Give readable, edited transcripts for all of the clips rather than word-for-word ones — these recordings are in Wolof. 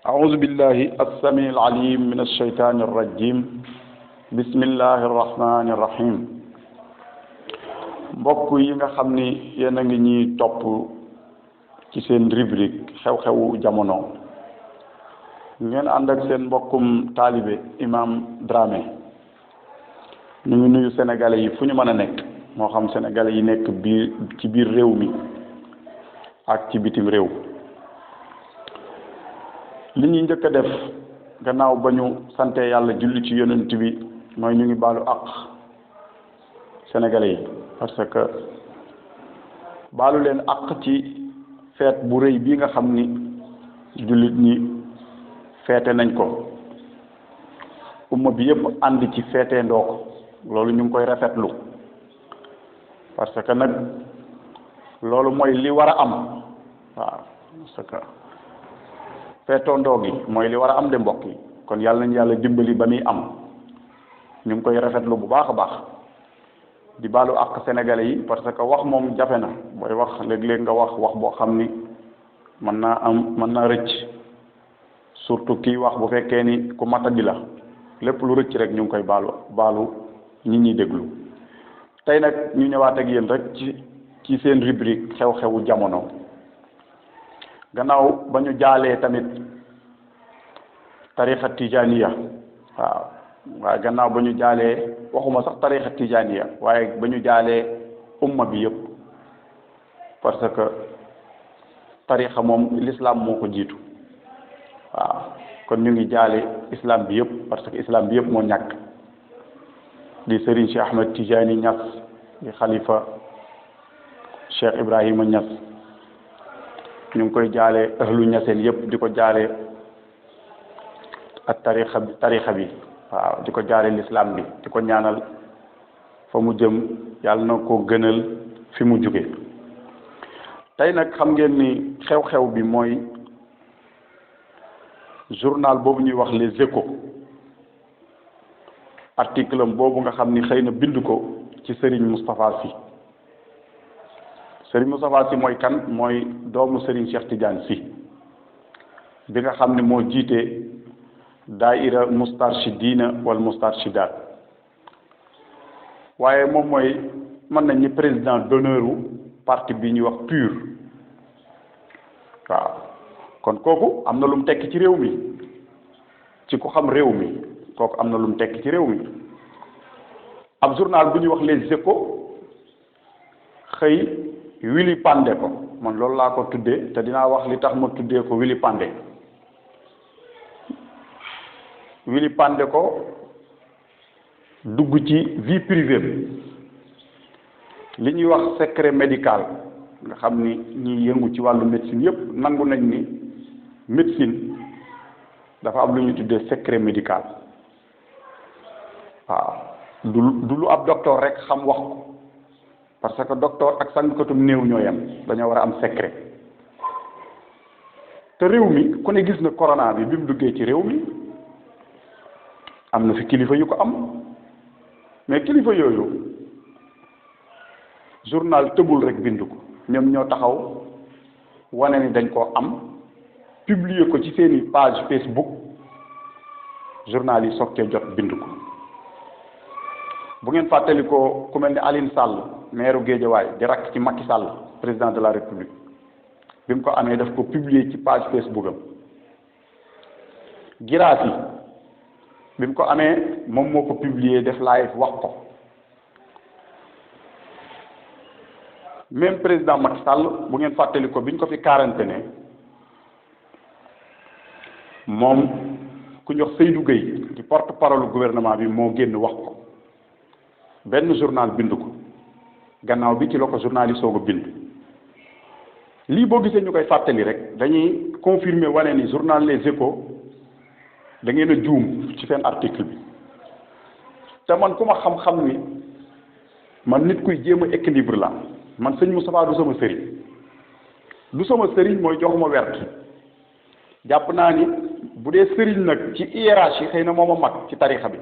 أعوذ بالله السميع العليم من الشيطان الرجيم بسم الله الرحمن الرحيم mbokk yi nga xam ni yéen a ngi ñuy topp ci seen rubrique xew-xewu jamono ngeen ànd ak seen mbokkum taalibe imam Dramé ñu ngi nuyu sénégalais yi fu ñu mën a nekk moo xam sénégalais yi nekk ci biir réew mi ak ci bitim réew li ñuy njëkk a def gannaaw ba ñu sante yàlla julli ci yonent bi mooy ñu ngi baalu àq sénégalais yi parce que baalu leen àq ci feet bu rëy bii nga xam ni jullit ñi feete nañ ko umma bi yëpp ànd ci feetee ndoo ko loolu ñu ngi koy rafetlu parce que nag loolu mooy li war a am waaw parce que feetoo ndoo gi mooy li war a am de mbokk yi kon yàlla nañu yàlla dimbali ba muy am ñu ngi koy rafetlu bu baax a baax di baalu àq sénégalais yi parce que wax moom jafe na booy wax léeg-léeg nga wax boo xam ni mën naa rëcc surtout kii wax bu fekkee ni ku matadi la lépp lu rëcc rek ñu ngi koy baalu ñi ñuy déglu tey nag ñu ñëwaat ak yéen rek ci seen rubrique xew-xewu jamono gannaaw ba ñu jaalee tamit tarixa tijaniya waaye gannaaw ba ñu jaalee waxuma sax tarixa tijaniya waaye ba ñu jaalee umma bi yëpp parce que tarixa moom l'islam moo ko jiitu waaw kon ñu ngi jaale islam bi yëpp parce que islam bi yëpp moo ñàkk di Serigne Cheikh Ahmed Tijani Niass di xalifa Cheikh Ibrahima Niass ñu ngi koy jaale ahlu ñaseen yëpp di ko jaale ak tarixa bi waaw di ko jaale l'islam bi di ko ñaanal fa mu jëm yàlla na ko gënal fi mu jóge tey nag xam ngeen ni xew-xew bi mooy journal boobu ñuy wax Les Échos article am boobu nga xam ni xëy na bind ko ci Serigne Moustapha Sy Serigne Moustapha Sy mooy kan mooy doomu Serigne Cheikh Tidiane Sy bi nga xam ne moo jiite daaira mustarshidina wal mustarshidat waaye moom mooy mën nañ ni président d'honneur u parti bi ñuy wax PUR waaw kon kooku am na lu mu tekki ci réew mi ci ku xam réew mi kooku am na lu mu tekki ci réew mi ab journal bu ñuy wax Les Échos xëy Willy Pandé ko man loolu laa ko tuddee te dinaa wax li tax ma tuddee ko Willy Pandé Willy Pandé ko dugg ci vie privée bi li ñuy wax secret médical nga xam ni ñi yëngu ci wàllu médecine yépp nangu nañ ni médecine dafa am lu ñuy tuddee secret médical waaw du lu ab docteur rek xam wax ko parce que docteur ak sàngkatum néew ñoo yem dañoo war a am secret te réew mi ku ne gis na corona bi mu duggee ci réew mi am na fi kilifa yu ko am mais kilifa yooyu journal tëbul rek bind ko ñoom ñoo taxaw wane ni dañ koo am publier ko ci seeni page Facebook journal yi soog cee jot bind ko bu ngeen fàttali ko ku mel ni Aline Sall maire Guédiawaye di rakk ci Macky Sall président de la République bi mu ko amee daf ko publier ci page Facebook am Guirassy bi mu ko amee moom moo ko publier def live wax ko même président Macky Sall bu ngeen fàttali ko bi ñu ko fi quarantaine moom ku ñu wax Seydou Gueye di porte-parole gouvernement bi moo génn wax ko benn journal bind ko gannaaw bi ci la ko journal yi soog a bind lii boo gisee ñu koy fàttali rek dañuy confirmer wane ni journal Les Échos da ngeen a juum ci seen article bi te man ku ma xam-xam ni man nit kuy jéem a équilibre la man sëñ Moustapha du sama sëriñ mooy joxuma wert jàpp naa ni bu dee sëriñ nag ci hiérarchie xëy na moo ma mag ci tarixa bi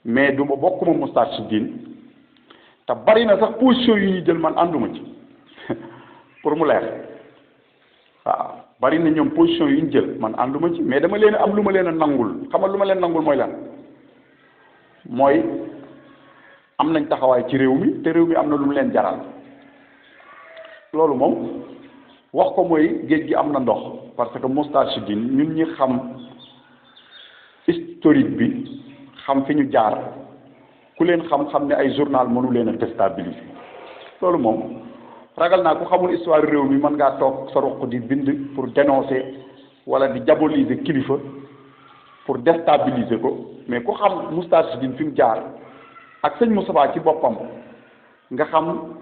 mais du ma bokkuma mustarshidin te bari na sax position yu ñuy jël man ànduma ci pour mu leer waaw bari na ñoom position yu ñu jël man ànduma ci mais dama leen am lu ma leen a nangul xamal lu ma leen nangul mooy lan mooy am nañ taxawaay ci réew mi te réew mi am na lu mu leen jaral loolu moom wax ko mooy géej gi am na ndox parce que Moustarchidine ñun ñi xam historique bi xam fi ñu jaar ku leen xam-xam ne ay journal mënu leen a déstabiliser loolu moom ragal naa ku xamul histoire réew mi mën ngaa toog sa ruq di bind pour dénoncer wala di diaboliser kilifa pour déstabiliser ko mais ku xam Moustarchidine fi mu jaar ak sëñ Moustapha ci boppam nga xam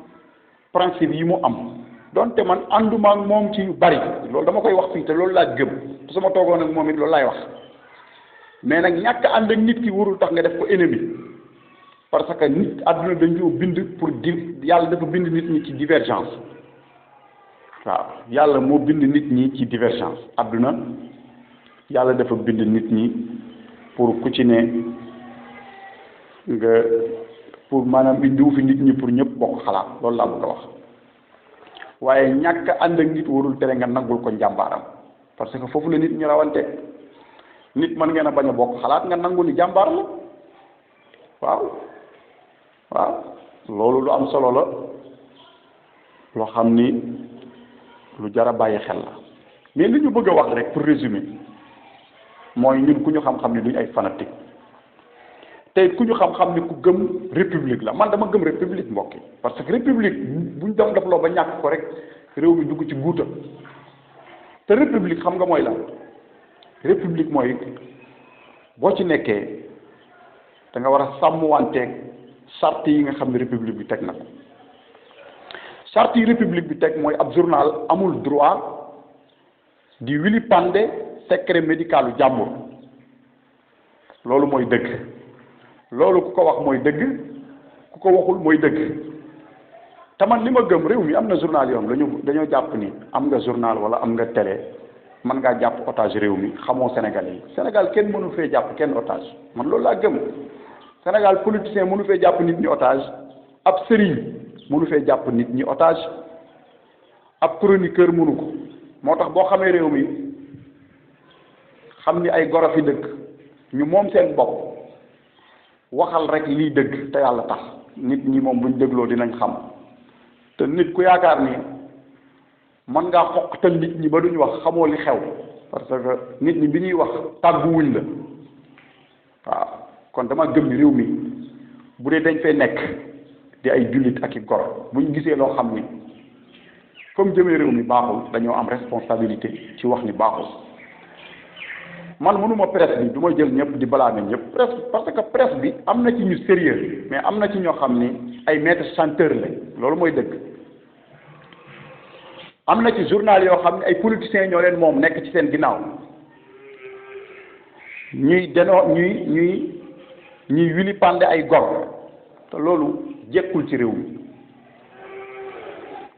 principe yi mu am donte man ànduma ak moom ci yu bari loolu dama koy wax fii te loolu laa gëm te sama toogoon ak moom it loolu laay wax mais nag ñàkk ànd ak nit ki warul tax nga def ko ennemi parce que nit àdduna dañ ko bind pour yàlla dafa bind nit ñi ci divergence waaw yàlla moo bind nit ñi ci divergence àdduna yàlla dafa bind nit ñi pour ku ci ne nga pour maanaam indiwu fi nit ñi pour ñëpp bokk xalaat loolu laa bëgg a wax waaye ñàkk ànd ak nit warul tere nga nangul ko njàmbaaram parce que foofu la nit ñi rawante nit mën ngeen a bañ a bokk xalaat nga nangu ni jàmbaar la waaw loolu lu am solo la loo xam ni lu jar a bàyyi xel la mais li ñu bëgg a wax rek pour résumer mooy ñun ku ñu xam-xam ni duñ ay fanatique te ku ñu xam-xam ni ku gëm république la man dama gëm république mbokki parce que république buñ def loo ba ñàkk ko rek réew mi dugg ci guuta te république xam nga mooy la république mooy boo ci nekkee da nga war a sàmmwanteeg charte yi nga xam ne république bi teg na ko charte yi république bi teg mooy ab journal amul droit di vilipender secret médical u jàmbur loolu mooy dëgg loolu ku ko wax mooy dëgg ku ko waxul mooy dëgg te man li ma gëm réew mi am na journal yoon dañoo jàpp ni am nga journal wala am nga télé mën ngaa jàpp otage réew mi xamoo Sénégal yi Sénégal kenn mënu fee jàpp kenn otage man loolu laa gëm Sénégal politicien mënu fee jàpp nit ñi otage ab sëriñ mënu fee jàpp nit ñi otage ab chroniqueur mënu ko moo tax boo xamee réew mi xam ni ay goro fi dëkk ñu moom seen bopp waxal rek lii dëgg te yàlla tax nit ñi moom buñ dégloo dinañ xam te nit ku yaakaar ni mën ngaa xoqtal nit ñi ba duñ wax xamoo li xew parce que nit ñi bi ñuy wax tàgguwuñ la waaw kon dama gëm ni réew mi bu dee dañ fay nekk di ay jullit ak i gor buñ gisee loo xam ni comme jëmee réew mi baaxul dañoo am responsabilité ci wax ni baaxul man mënuma presse bi du ma jël ñëpp di blâmer ñëpp presse parce que presse bi am na ci ñu sérieux mais am na ci ñoo xam ni ay maître chanteur la loolu mooy dëgg am na ci journal yoo xam ne ay politiciens ñoo leen moom nekk ci seen ginnaaw ñuy wili pande ay gor te loolu jekkul ci réew mi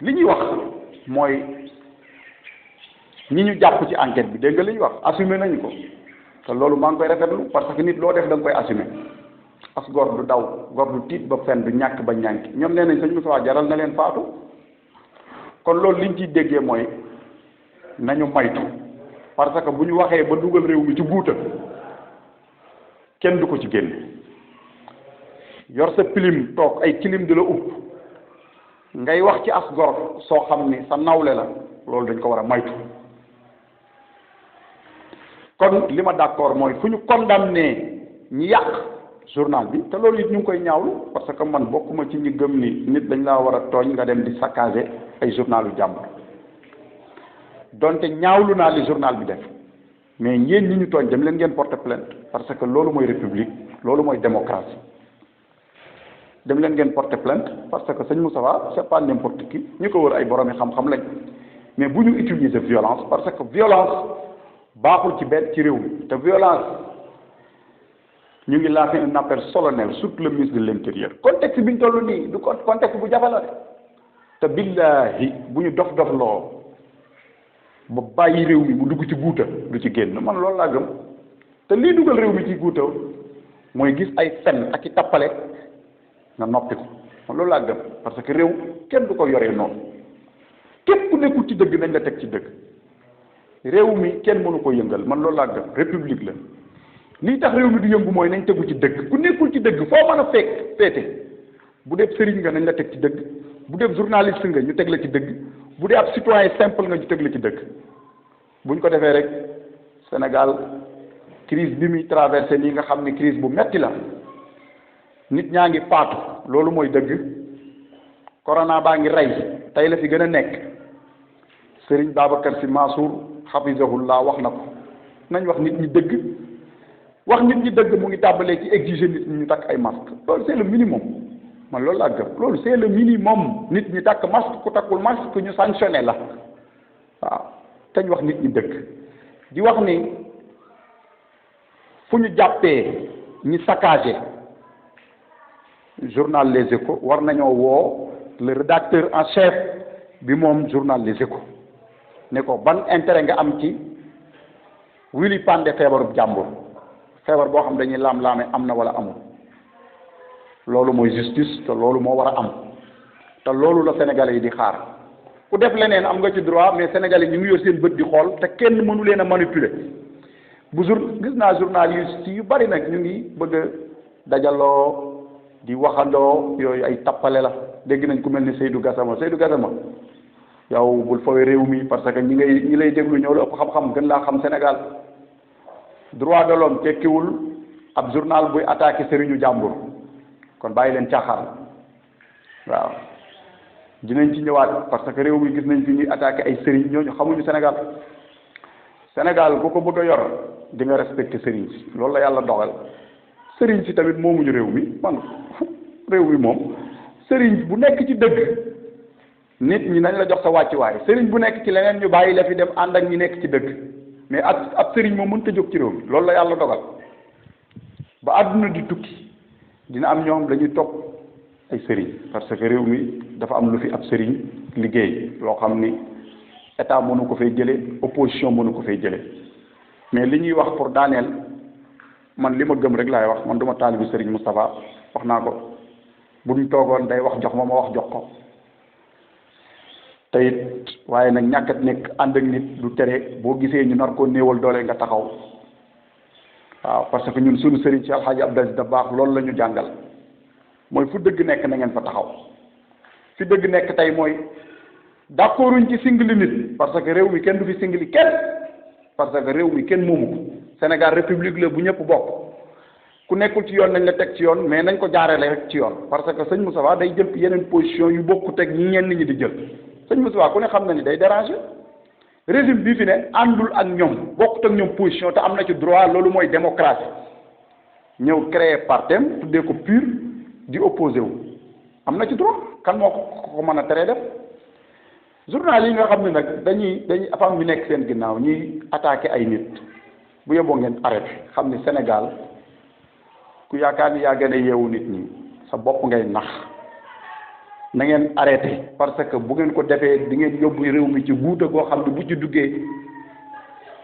li ñuy wax mooy ñi ñu jàpp ci enquête bi dégg nga li ñuy wax assumé nañu ko te loolu maa ngi koy rafetlu parce que nit loo def da nga koy assumé as gor du daw gor du tiit ba fen du ñàkk ba ñànki ñoom nee nañ sëñ Moussa jaral na leen faatu kon loolu liñ ciy déggee mooy nañu maytu parce que bu ñu waxee ba dugal réew mi ci guuta kenn du ko ci génn yor sa pilim toog ay kilim di la upp ngay wax ci as gor soo xam ni sa nawle la loolu dañ ko war a maytu kon li ma d'accord mooy fu ñu condamné ñi yàq journal bi te loolu it ñu ngi koy ñaawlu parce que man bokkuma ci ñi gëm ni nit dañ laa war a tooñ nga dem di saccager ay journalu jàmbur donte ñaawlu naa li journal bi def mais ñeen ñi ñu tooñ dem leen ngeen porter plainte parce que loolu mooy république loolu mooy démocratie dem leen ngeen porter plainte parce que sëñ Moustapha c'est pas n'importe qui ñu ko wër ay borom yi xam-xam lañ mais bu ñu utiliser violence parce que violence baaxul ci benn ci réew mi te violence ñu ngi lancé un appel solennel surtout le ministre de l'intérieur contexte bi ñu toll nii du contexte bu jafe la de te billahi bu ñu dof loo ba bàyyi réew mi mu dugg ci guuta du ci génn man loolu laa gëm te lii dugal réew mi ci guuta mooy gis ay fen ak i tappale nga noppi ko man loolu laa gëm parce que réew kenn du ko yoree noonu képp ku nekkul ci dëgg nañ la teg ci dëgg réew mi kenn mënu ko yëngal man loolu laa gëm république la lii tax réew mi du yëngu mooy nañ tegu ci dëgg ku nekkul ci dëgg foo mën a fekk féete bu dee sëriñ nga nañ la teg ci dëgg bu dee journaliste nga ñu teg la ci dëgg bu dee ab citoyen simple nga ñu teg la ci dëgg buñ ko defee rek Sénégal crise bi muy traversé nii nga xam ne crise bu metti la nit ñaa ngi faatu loolu mooy dëgg corona baa ngi rey tey la fi gën a nekk Sëriñ Babacar Sy Mansour hafizahullah wax na ko nañ wax nit ñi dëgg wax nit ñi dëgg mu ngi tàmbalee ci exiger nit ñi ñu takk ay masque loolu c'est le minimum man loolu laa gëm loolu c'est le minimum nit ñi takk masque ku takkul masque ñu sanctionné la waaw teñ wax nit ñi dëgg di wax ni fu ñu jàppee ñi saccagé journal Les Échos war nañoo woo le rédacteur en chef bi moom journal Les Échos ne ko ban intérêt nga am ci wili pande feebarub jàmbur feebar boo xam dañuy laam-laame am na wala amul loolu mooy justice te loolu moo war a am te loolu la sénégalais yi di xaar ku def leneen am nga ci droit mais sénégalais ñu ngi yor seen bët di xool te kenn mënu leen a manipuler bu gis naa journaliste yu bari nag ñu ngi bëgg a dajaloo di waxandoo yooyu ay tappale la dégg nañ ku mel ni Seydou Gassama yow bul fawee réew mi parce que ñi lay déglu ñoo la ëpp xam-xam gën laa xam Sénégal droit de l'homme tekkiwul ab journal buy attaqué sëriñu jàmbur kon bàyyi leen caaxaan waaw dinañ ci ñëwaat parce que réew mi gis nañ fi ñuy attaqué ay sëriñ ñooñu xamuñu Sénégal ku ko bëgg a yor di nga respecté sëriñ si loolu la yàlla dogal sëriñ si tamit moomuñu réew mi man réew mi moom sëriñ bu nekk ci dëgg nit ñi nañ la jox sa wàccuwaay sëriñ bu nekk ci leneen ñu bàyyi la fi dem ànd ak ñi nekk ci dëgg mais ab sëriñ moom mënut a jóg ci réew mi loolu la yàlla dogal ba àdduna di tukki dina am ñoom dañuy topp ay sëriñ parce que réew mi dafa am lu fi ab sëriñ liggéey loo xam ni état mënu ko fay jële opposition mënu ko fay jële mais li ñuy wax pour daaneel man li ma gëm rek laay wax man duma taalibu sëriñ Moustapha wax naa ko bu ñu toogoon day wax jox ma wax jox ko te it waaye nag ñàkkat nekk ànd ak nit du tere boo gisee ñu nar koo néewal doole nga taxaw waaw parce que ñun suñu sëriñ ci Alxaaji Abdou Aziz Dabakh loolu la ñu jàngal mooy fu dëgg nekk na ngeen fa taxaw fi dëgg nekk tey mooy d'accorduñ ci singli nit parce que réew mi kenn du fi singli kenn parce que réew mi kenn moomu ko Sénégal république la bu ñëpp bokk ku nekkul ci yoon nañ la teg ci yoon mais nañ ko jaarale rek ci yoon parce que sëñ Moustapha day jël yeneen position yu bokku teg ñi ñenn ñi di jël sëñ Moustapha ku ne xam na ni day déranger régime bii fi ne àndul ak ñoom bokkut ak ñoom position te am na ci droit loolu mooy démocratie ñëw créer partem tuddee ko PUR di opposé wu am na ci droit kan moo ko mën a teree def journal yi nga xam ne nag dañuy afam ñu nekk seen ginnaaw ñuy attaqué ay nit bu yeboo ngeen arrêté xam ni Sénégal ku yaakaar ni yaa gën a yeewu nit ñi sa bopp ngay nax na ngeen arrêté parce que bu ngeen ko defee di ngeen yóbbu réew mi ci guuta goo xam ne bu ci duggee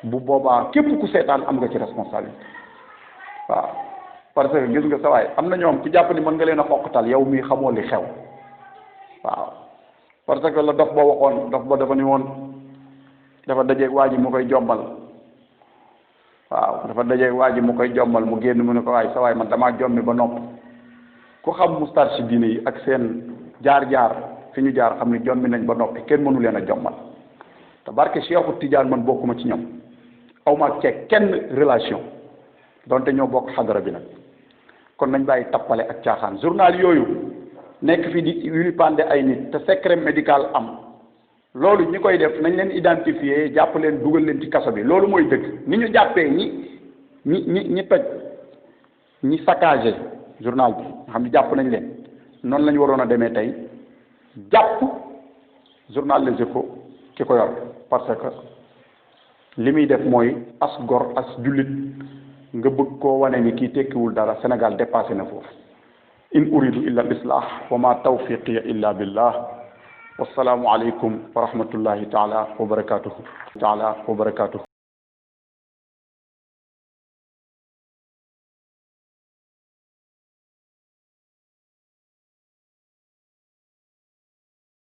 bu boobaa képp ku seetaan am nga ci responsabilité waaw parce que gis nga sa waay am na ñoom ku jàpp ni mën nga leen a xoqatal yow mii xamoo li xew waaw parce que la dof ba waxoon dof ba dafa ni woon dafa dajeeg waa ji mu koy jombal waaw dafa dajeeg waa ji mu koy jombal mu génn mu ne ko waay sa waay man damaa jommi ba nopp ku xam Moustarchidine yi ak seen jaar-jaar fi ñu jaar xam ni jommi nañ ba noppi kenn mënu leen a jommal te barke Cheikhu Tidiane man bokkuma ci ñoom aw ma ceeg kenn relation donte ñoo bokk xadara bi nag kon nañ bàyyi tappale ak caaxaan journal yooyu nekk fi di vilipender ay nit te secret médical am loolu ñi koy def nañ leen identifier jàpp leen dugal leen ci kaso bi loolu mooy dëgg ni ñu jàppee ñi toj ñi saccagé journal bi nga xam ne jàpp nañ leen noonu la ñu waroon a demee tey jàpp journal Les Échos ki ko yor parce que li muy def mooy as gor as jullit nga bëgg koo wane ni kii tekkiwul dara Sénégal dépassé na foofu in uridu illa al islah wa ma tawfiqiya illa billah wassalaamu aleykum wa rahmatullahi taala wa barakatuhu